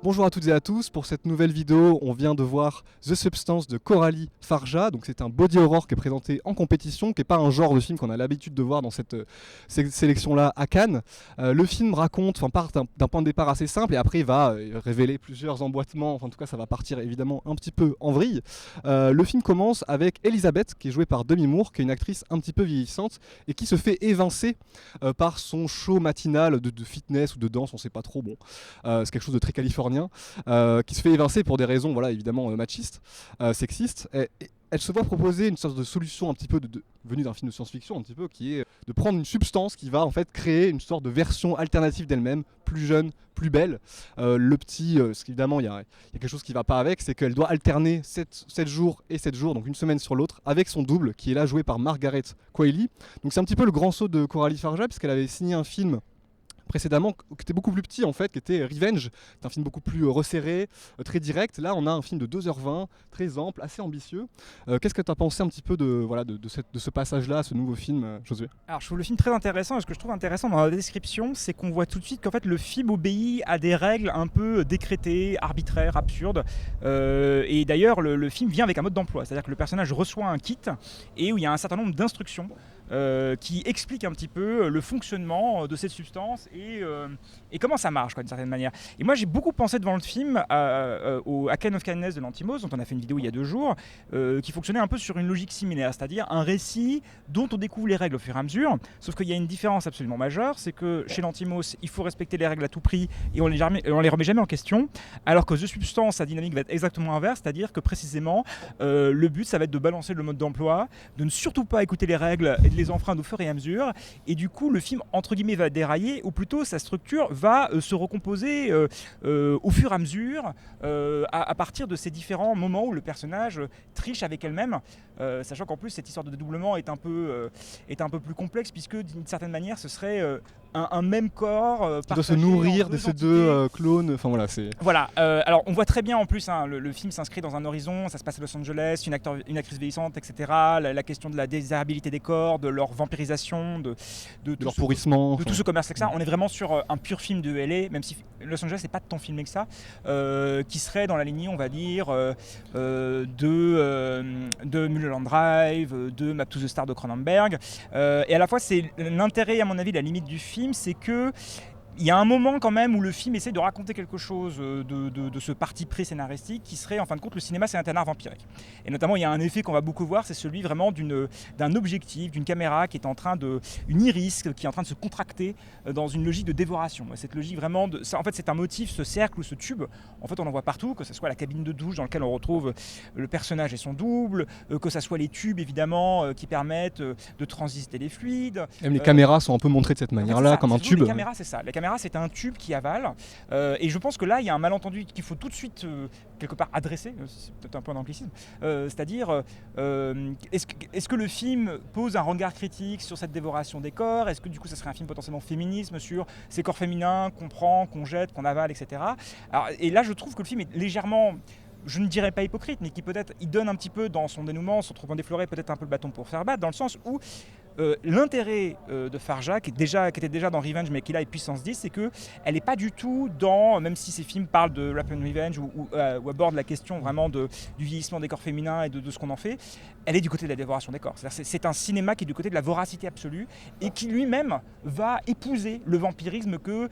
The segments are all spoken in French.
Bonjour à toutes et à tous, pour cette nouvelle vidéo on vient de voir The Substance de Coralie Farja, donc c'est un body horror qui est présenté en compétition, qui n'est pas un genre de film qu'on a l'habitude de voir dans cette sélection-là à Cannes. Le film raconte, part d'un point de départ assez simple et après il va révéler plusieurs emboîtements, en tout cas ça va partir évidemment un petit peu en vrille. Le film commence avec Elisabeth qui est jouée par Demi Moore, qui est une actrice un petit peu vieillissante et qui se fait évincer par son show matinal de fitness ou de danse, on ne sait pas trop, bon, c'est quelque chose de très californien, qui se fait évincer pour des raisons voilà, évidemment machistes, sexistes. Et elle se voit proposer une sorte de solution un petit peu venue d'un film de science-fiction, un petit peu, qui est de prendre une substance qui va en fait créer une sorte de version alternative d'elle-même, plus jeune, plus belle. Parce qu'évidemment il y a quelque chose qui va pas avec, c'est qu'elle doit alterner 7 jours et 7 jours, donc une semaine sur l'autre, avec son double, qui est là joué par Margaret Qualley. Donc c'est un petit peu le grand saut de Coralie Farja, puisqu'elle avait signé un film précédemment qui était beaucoup plus petit en fait, qui était Revenge. C'est un film beaucoup plus resserré, très direct. Là on a un film de 2h20, très ample, assez ambitieux. Qu'est-ce que tu as pensé un petit peu de ce passage-là, ce nouveau film, Josué? Alors je trouve le film très intéressant, et ce que je trouve intéressant dans la description, c'est qu'on voit tout de suite qu'en fait le film obéit à des règles un peu décrétées, arbitraires, absurdes. Et d'ailleurs le film vient avec un mode d'emploi, c'est-à-dire que le personnage reçoit un kit et où il y a un certain nombre d'instructions qui expliquent un petit peu le fonctionnement de cette substance et comment ça marche d'une certaine manière. Et moi j'ai beaucoup pensé devant le film au A Kind of Kindness de Lanthimos, dont on a fait une vidéo il y a 2 jours, qui fonctionnait un peu sur une logique similaire, c'est-à-dire un récit dont on découvre les règles au fur et à mesure, sauf qu'il y a une différence absolument majeure, c'est que chez Lanthimos il faut respecter les règles à tout prix et on les remet jamais en question, alors que The Substance, sa dynamique va être exactement inverse, c'est-à-dire que précisément le but ça va être de balancer le mode d'emploi, de ne surtout pas écouter les règles et de les enfreindre au fur et à mesure, et du coup le film entre guillemets va dérailler, ou plutôt sa structure va se recomposer au fur et à mesure, à partir de ces différents moments où le personnage triche avec elle-même, sachant qu'en plus cette histoire de dédoublement est un peu plus complexe, puisque d'une certaine manière ce serait un même corps qui doit se nourrir de ces deux clones, enfin voilà, c'est... Voilà, alors on voit très bien en plus, le film s'inscrit dans un horizon, ça se passe à Los Angeles, une actrice vieillissante, etc. La question de la désirabilité des corps, de leur vampirisation, de leur pourrissement, de tout ce commerce avec ça. On est vraiment sur un pur film de LA, même si Los Angeles n'est pas tant filmé que ça, qui serait dans la lignée, on va dire, de Mulholland Drive, de Map to the Star de Cronenberg. Et à la fois, c'est l'intérêt, à mon avis, la limite du film, c'est que il y a un moment quand même où le film essaie de raconter quelque chose de ce parti pris scénaristique qui serait, en fin de compte, le cinéma c'est un art vampirique. Et notamment il y a un effet qu'on va beaucoup voir, c'est celui vraiment d'un objectif, d'une caméra qui est une iris qui est en train de se contracter dans une logique de dévoration. Et cette logique vraiment, en fait c'est un motif, ce cercle ou ce tube, en fait on en voit partout, que ce soit la cabine de douche dans laquelle on retrouve le personnage et son double, que ce soit les tubes évidemment qui permettent de transiter les fluides. Même les caméras sont un peu montrées de cette manière-là, ça, comme un tube. Les caméras c'est ça, c'est un tube qui avale, et je pense que là il y a un malentendu qu'il faut tout de suite quelque part adresser, c'est peut-être un point d'anglicisme, c'est-à-dire est-ce que le film pose un regard critique sur cette dévoration des corps? Est-ce que du coup ça serait un film potentiellement féminisme sur ces corps féminins qu'on prend, qu'on jette, qu'on avale, etc. Alors, et là je trouve que le film est légèrement, je ne dirais pas hypocrite, mais qui peut-être il donne un petit peu dans son dénouement, son trop d'effleurer peut-être un peu le bâton pour faire battre, dans le sens où l'intérêt de Farja, qui était déjà dans Revenge, mais qui là est puissance 10, c'est qu'elle n'est pas du tout dans, même si ces films parlent de Rap and Revenge ou abordent la question vraiment du vieillissement des corps féminins et de ce qu'on en fait, elle est du côté de la dévoration des corps. C'est un cinéma qui est du côté de la voracité absolue et qui lui-même va épouser le vampirisme que,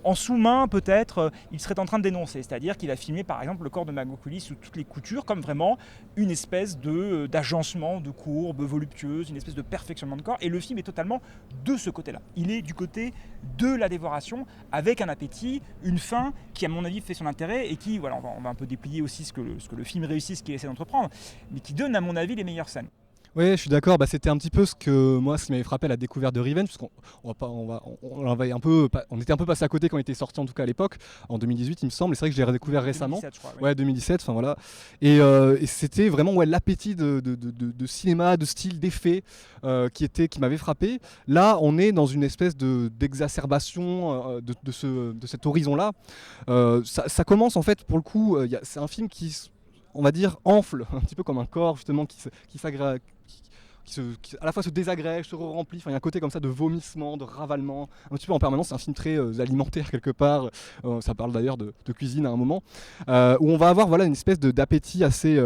en sous-main peut-être, il serait en train de dénoncer. C'est-à-dire qu'il a filmé par exemple le corps de Margot Qualley sous toutes les coutures comme vraiment une espèce d'agencement de courbes voluptueuses, une espèce de perfectionnement de corps, et le film est totalement de ce côté-là. Il est du côté de la dévoration, avec un appétit, une faim qui à mon avis fait son intérêt et qui, voilà, on va un peu déplier aussi ce que le film réussit, ce qu'il essaie d'entreprendre, mais qui donne à mon avis les meilleures scènes. Oui, je suis d'accord. C'était un petit peu ce qui m'avait frappé à la découverte de Revenge, parce on était un peu passé à côté quand il était sorti, en tout cas à l'époque, en 2018, il me semble. Et c'est vrai que je l'ai redécouvert récemment. 2017, je crois, ouais, 2017. Enfin voilà. Et c'était vraiment l'appétit de cinéma, de style, d'effet qui m'avait frappé. Là, on est dans une espèce d'exacerbation de cet horizon-là. Ça commence en fait, pour le coup, c'est un film qui, on va dire, enfle un petit peu comme un corps justement qui qui à la fois se désagrège, se remplit. Enfin, il y a un côté comme ça de vomissement, de ravalement, un petit peu en permanence. C'est un film très alimentaire quelque part. Ça parle d'ailleurs de cuisine à un moment, où on va avoir voilà une espèce d'appétit assez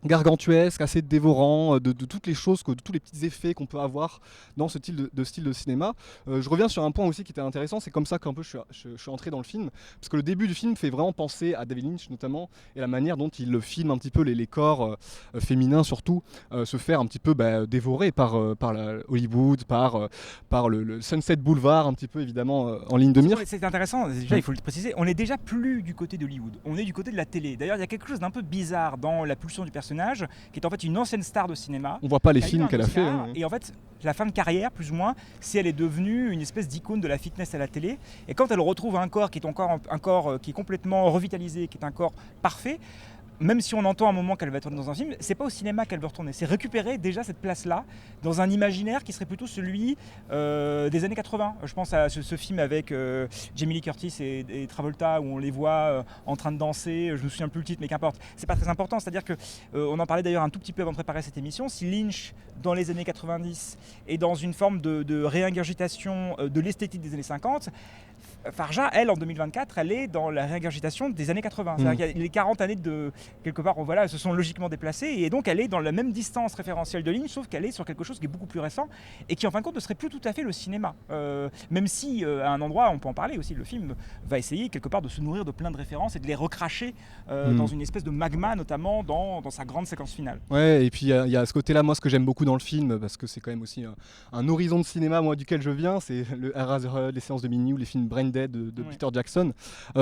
gargantuesque, assez dévorant de toutes les choses, de tous les petits effets qu'on peut avoir dans ce style de cinéma. Je reviens sur un point aussi qui était intéressant, c'est comme ça qu'un peu je suis entré dans le film, parce que le début du film fait vraiment penser à David Lynch notamment, et la manière dont il filme un petit peu les corps féminins surtout, se faire un petit peu dévorer par Hollywood, par le Sunset Boulevard un petit peu évidemment en ligne de mire. C'est intéressant, déjà il faut le préciser, on est déjà plus du côté d'Hollywood, on est du côté de la télé. D'ailleurs il y a quelque chose d'un peu bizarre dans la pulsion du personnage, qui est en fait une ancienne star de cinéma. On voit pas les films qu'elle a fait. Et en fait, la fin de carrière, plus ou moins, si elle est devenue une espèce d'icône de la fitness à la télé, et quand elle retrouve un corps qui est encore un corps qui est complètement revitalisé, qui est un corps parfait, même si on entend un moment qu'elle va tourner dans un film, c'est pas au cinéma qu'elle veut retourner. C'est récupérer déjà cette place-là dans un imaginaire qui serait plutôt celui des années 80. Je pense à ce film avec Jamie Lee Curtis et Travolta où on les voit en train de danser. Je me souviens plus le titre, mais qu'importe. C'est pas très important. C'est-à-dire que on en parlait d'ailleurs un tout petit peu avant de préparer cette émission. Si Lynch, dans les années 90, est dans une forme de réingurgitation de l'esthétique des années 50, Farja, elle, en 2024, elle est dans la réingurgitation des années 80. C'est-à-dire qu'il y a les 40 années de quelque part, voilà, se sont logiquement déplacées et donc elle est dans la même distance référentielle de Lynch, sauf qu'elle est sur quelque chose qui est beaucoup plus récent et qui en fin de compte ne serait plus tout à fait le cinéma. Même si à un endroit, on peut en parler aussi, le film va essayer quelque part de se nourrir de plein de références et de les recracher dans une espèce de magma, notamment dans sa grande séquence finale. Ouais, et puis il y a ce côté-là, moi, ce que j'aime beaucoup dans le film, parce que c'est quand même aussi un horizon de cinéma, moi, duquel je viens, c'est le Eraserhead, les séances de minuit ou les films Brain Dead de Peter Jackson.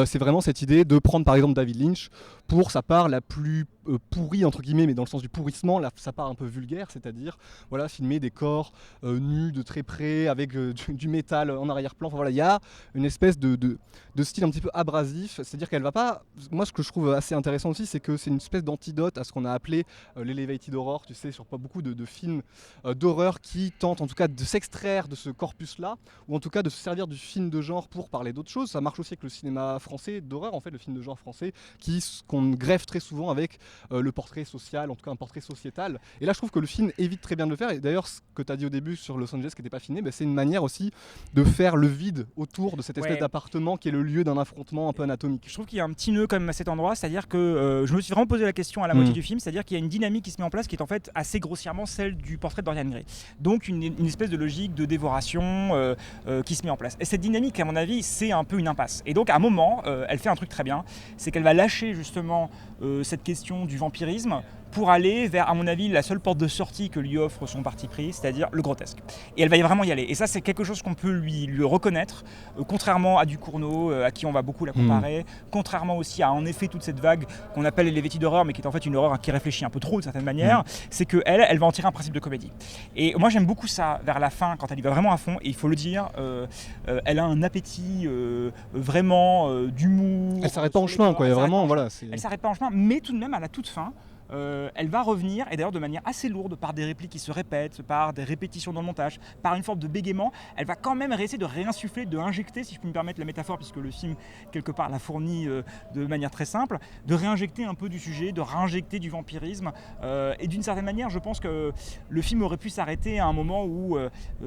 C'est vraiment cette idée de prendre par exemple David Lynch pour sa part la plus pourrie entre guillemets, mais dans le sens du pourrissement, sa part un peu vulgaire, c'est-à-dire voilà, filmer des corps nus de très près avec du métal en arrière-plan. Enfin, voilà, il y a une espèce de style un petit peu abrasif, c'est-à-dire qu'elle va pas. Moi, ce que je trouve assez intéressant aussi, c'est que c'est une espèce d'antidote à ce qu'on a appelé l'elevated horror, tu sais, sur pas beaucoup de films d'horreur qui tentent en tout cas de s'extraire de ce corpus-là, ou en tout cas de se servir du film de genre pour parler d'autres choses. Ça marche aussi avec le cinéma français d'horreur, en fait, le film de genre français, qu'on greffe très souvent avec le portrait social, en tout cas un portrait sociétal. Et là, je trouve que le film évite très bien de le faire. Et d'ailleurs, ce que tu as dit au début sur Los Angeles qui n'était pas filmé, c'est une manière aussi de faire le vide autour de cette espèce d'appartement qui est le lieu d'un affrontement un peu anatomique. Je trouve qu'il y a un petit nœud quand même à cet endroit, c'est-à-dire que je me suis vraiment posé la question à la moitié du film, c'est-à-dire qu'il y a une dynamique qui se met en place qui est en fait assez grossièrement celle du portrait de Dorian Gray. Donc une espèce de logique de dévoration qui se met en place. Et cette dynamique, à mon avis, c'est un peu une impasse. Et donc à un moment, elle fait un truc très bien, c'est qu'elle va lâcher justement cette question du vampirisme pour aller vers, à mon avis, la seule porte de sortie que lui offre son parti pris, c'est-à-dire le grotesque. Et elle va vraiment y aller. Et ça, c'est quelque chose qu'on peut lui reconnaître, contrairement à Ducournau, à qui on va beaucoup la comparer, contrairement aussi à, en effet, toute cette vague qu'on appelle l'elevated horror, mais qui est en fait une horreur qui réfléchit un peu trop, de certaine manière, c'est qu'elle va en tirer un principe de comédie. Et moi, j'aime beaucoup ça, vers la fin, quand elle y va vraiment à fond, et il faut le dire, elle a un appétit vraiment d'humour. Elle s'arrête pas en chemin, quoi. Vraiment, voilà. Elle s'arrête pas en chemin, mais tout de même, à la toute fin, elle va revenir, et d'ailleurs de manière assez lourde, par des répliques qui se répètent, par des répétitions dans le montage, par une forme de bégaiement. Elle va quand même essayer de réinsuffler, de injecter, si je peux me permettre la métaphore, puisque le film quelque part la fournit de manière très simple, de réinjecter un peu du sujet, de réinjecter du vampirisme, et d'une certaine manière je pense que le film aurait pu s'arrêter à un moment où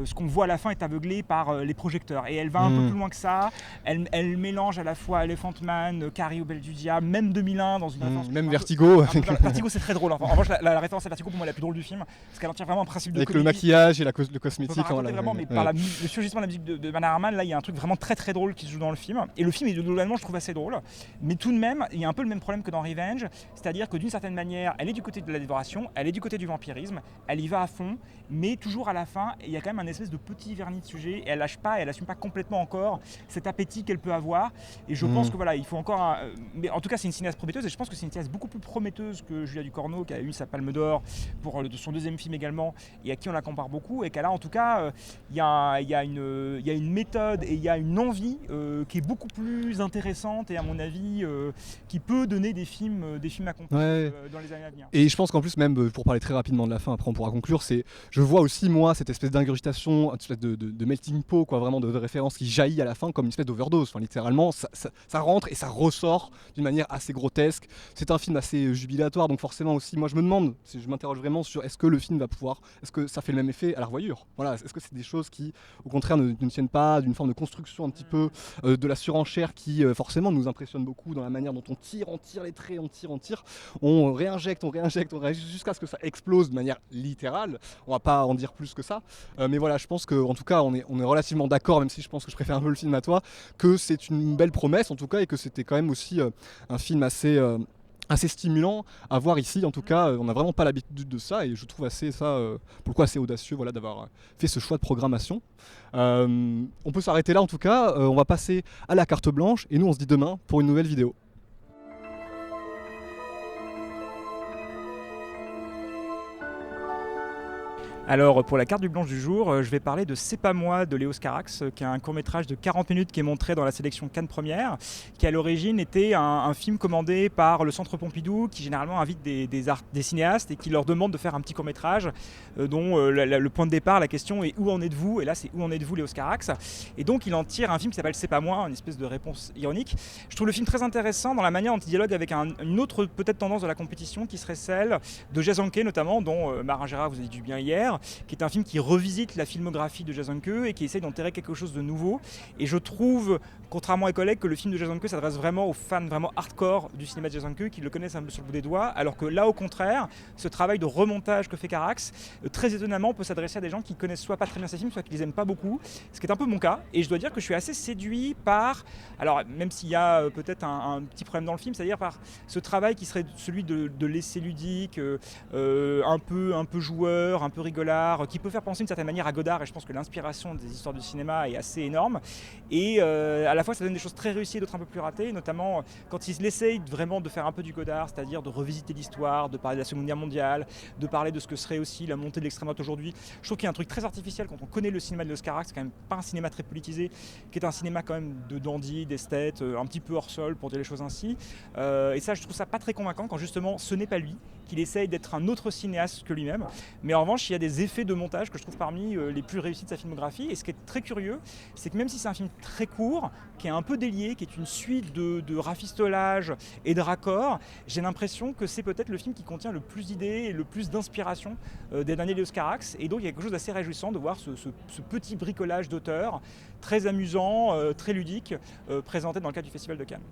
ce qu'on voit à la fin est aveuglé par les projecteurs, et elle va un peu plus loin que ça. Elle mélange à la fois Elephant Man, Carrie au Bel du Diable, même 2001 dans une référence même Vertigo. Vertigo, c'est très drôle. En revanche, la référence à Vertigo, pour moi, la plus drôle du film, parce qu'elle en tient vraiment un principe de avec comédie. Le maquillage et le cosmétique. Vraiment, mais par le surgissement de la musique de Van Herman, là, il y a un truc vraiment très très drôle qui se joue dans le film. Et le film, globalement, je trouve assez drôle. Mais tout de même, il y a un peu le même problème que dans Revenge, c'est-à-dire que d'une certaine manière, elle est du côté de la dévoration, elle est du côté du vampirisme, elle y va à fond, mais toujours à la fin, il y a quand même un espèce de petit vernis de sujet, et elle lâche pas, elle assume pas complètement encore cet appétit qu'elle peut avoir. Et je pense que voilà, il faut encore. Mais en tout cas, c'est une cinéaste prometteuse, et je pense que c'est une cinéaste beaucoup plus prometteuse que Julia Ducournau, qui a eu sa Palme d'Or pour son deuxième film également, et à qui on la compare beaucoup, et qu'elle a en tout cas, il y a une méthode et il y a une envie qui est beaucoup plus intéressante, et à mon avis qui peut donner des films à comprendre dans les années à venir. Et je pense qu'en plus, même pour parler très rapidement de la fin, après on pourra conclure, je vois aussi moi cette espèce d'ingurgitation, une espèce de melting pot, quoi, vraiment de référence qui jaillit à la fin comme une espèce d'overdose. Enfin, littéralement, ça rentre et ça ressort d'une manière assez grotesque. C'est un film assez jubilatoire, donc forcément aussi, moi je me demande, je m'interroge vraiment sur est-ce que le film va pouvoir, est-ce que ça fait le même effet à la revoyure? Voilà, est-ce que c'est des choses qui, au contraire, ne tiennent pas d'une forme de construction un petit peu, de la surenchère qui forcément nous impressionne beaucoup dans la manière dont on tire les traits, on tire, on réinjecte jusqu'à ce que ça explose de manière littérale. On va pas en dire plus que ça, mais voilà, je pense qu'en tout cas, on est relativement d'accord, même si je pense que je préfère un peu le film à toi, que c'est une belle promesse en tout cas, et que c'était quand même aussi un film assez stimulant à voir ici. En tout cas, on n'a vraiment pas l'habitude de ça, et je trouve pour le coup assez audacieux, voilà, d'avoir fait ce choix de programmation. On peut s'arrêter là en tout cas, on va passer à la carte blanche, et nous on se dit demain pour une nouvelle vidéo. Alors pour la carte du blanche du jour, je vais parler de C'est pas moi de Léos Carax, qui est un court-métrage de 40 minutes qui est montré dans la sélection Cannes Première, qui à l'origine était un film commandé par le Centre Pompidou, qui généralement invite des cinéastes et qui leur demande de faire un petit court-métrage dont le point de départ, la question est où en êtes-vous? Et là c'est où en êtes-vous Léos Carax? Et donc il en tire un film qui s'appelle C'est pas moi, une espèce de réponse ironique. Je trouve le film très intéressant dans la manière dont il dialogue avec une autre peut-être tendance de la compétition, qui serait celle de Jazz Anke notamment, dont Marin Gérard vous a dit du bien hier, qui est un film qui revisite la filmographie de Jason Keu et qui essaye d'en tirer quelque chose de nouveau. Et je trouve, contrairement à mes collègues, que le film de Jason Keu s'adresse vraiment aux fans vraiment hardcore du cinéma de Jason Keu, qui le connaissent un peu sur le bout des doigts, alors que là, au contraire, ce travail de remontage que fait Carax, très étonnamment, peut s'adresser à des gens qui connaissent soit pas très bien ces films, soit qui les aiment pas beaucoup, ce qui est un peu mon cas. Et je dois dire que je suis assez séduit par, alors même s'il y a peut-être un petit problème dans le film, c'est-à-dire par ce travail qui serait celui de l'essai ludique, un peu joueur, un peu rigolard, qui peut faire penser d'une certaine manière à Godard, et je pense que l'inspiration des histoires du cinéma est assez énorme, et à la fois ça donne des choses très réussies et d'autres un peu plus ratées, notamment quand il essaye vraiment de faire un peu du Godard, c'est-à-dire de revisiter l'histoire, de parler de la Seconde Guerre mondiale, de parler de ce que serait aussi la montée de l'extrême droite aujourd'hui. Je trouve qu'il y a un truc très artificiel quand on connaît le cinéma de Léos Carax, c'est quand même pas un cinéma très politisé, qui est un cinéma quand même de dandy, d'esthète, un petit peu hors sol pour dire les choses ainsi, et ça je trouve ça pas très convaincant quand justement ce n'est pas lui, qu'il essaye d'être un autre cinéaste que lui-même, mais en revanche il y a des effets de montage que je trouve parmi les plus réussis de sa filmographie. Et ce qui est très curieux, c'est que même si c'est un film très court, qui est un peu délié, qui est une suite de rafistolages et de raccords, j'ai l'impression que c'est peut-être le film qui contient le plus d'idées et le plus d'inspiration des derniers Léos Carax. Et donc il y a quelque chose d'assez réjouissant de voir ce petit bricolage d'auteur, très amusant, très ludique, présenté dans le cadre du Festival de Cannes.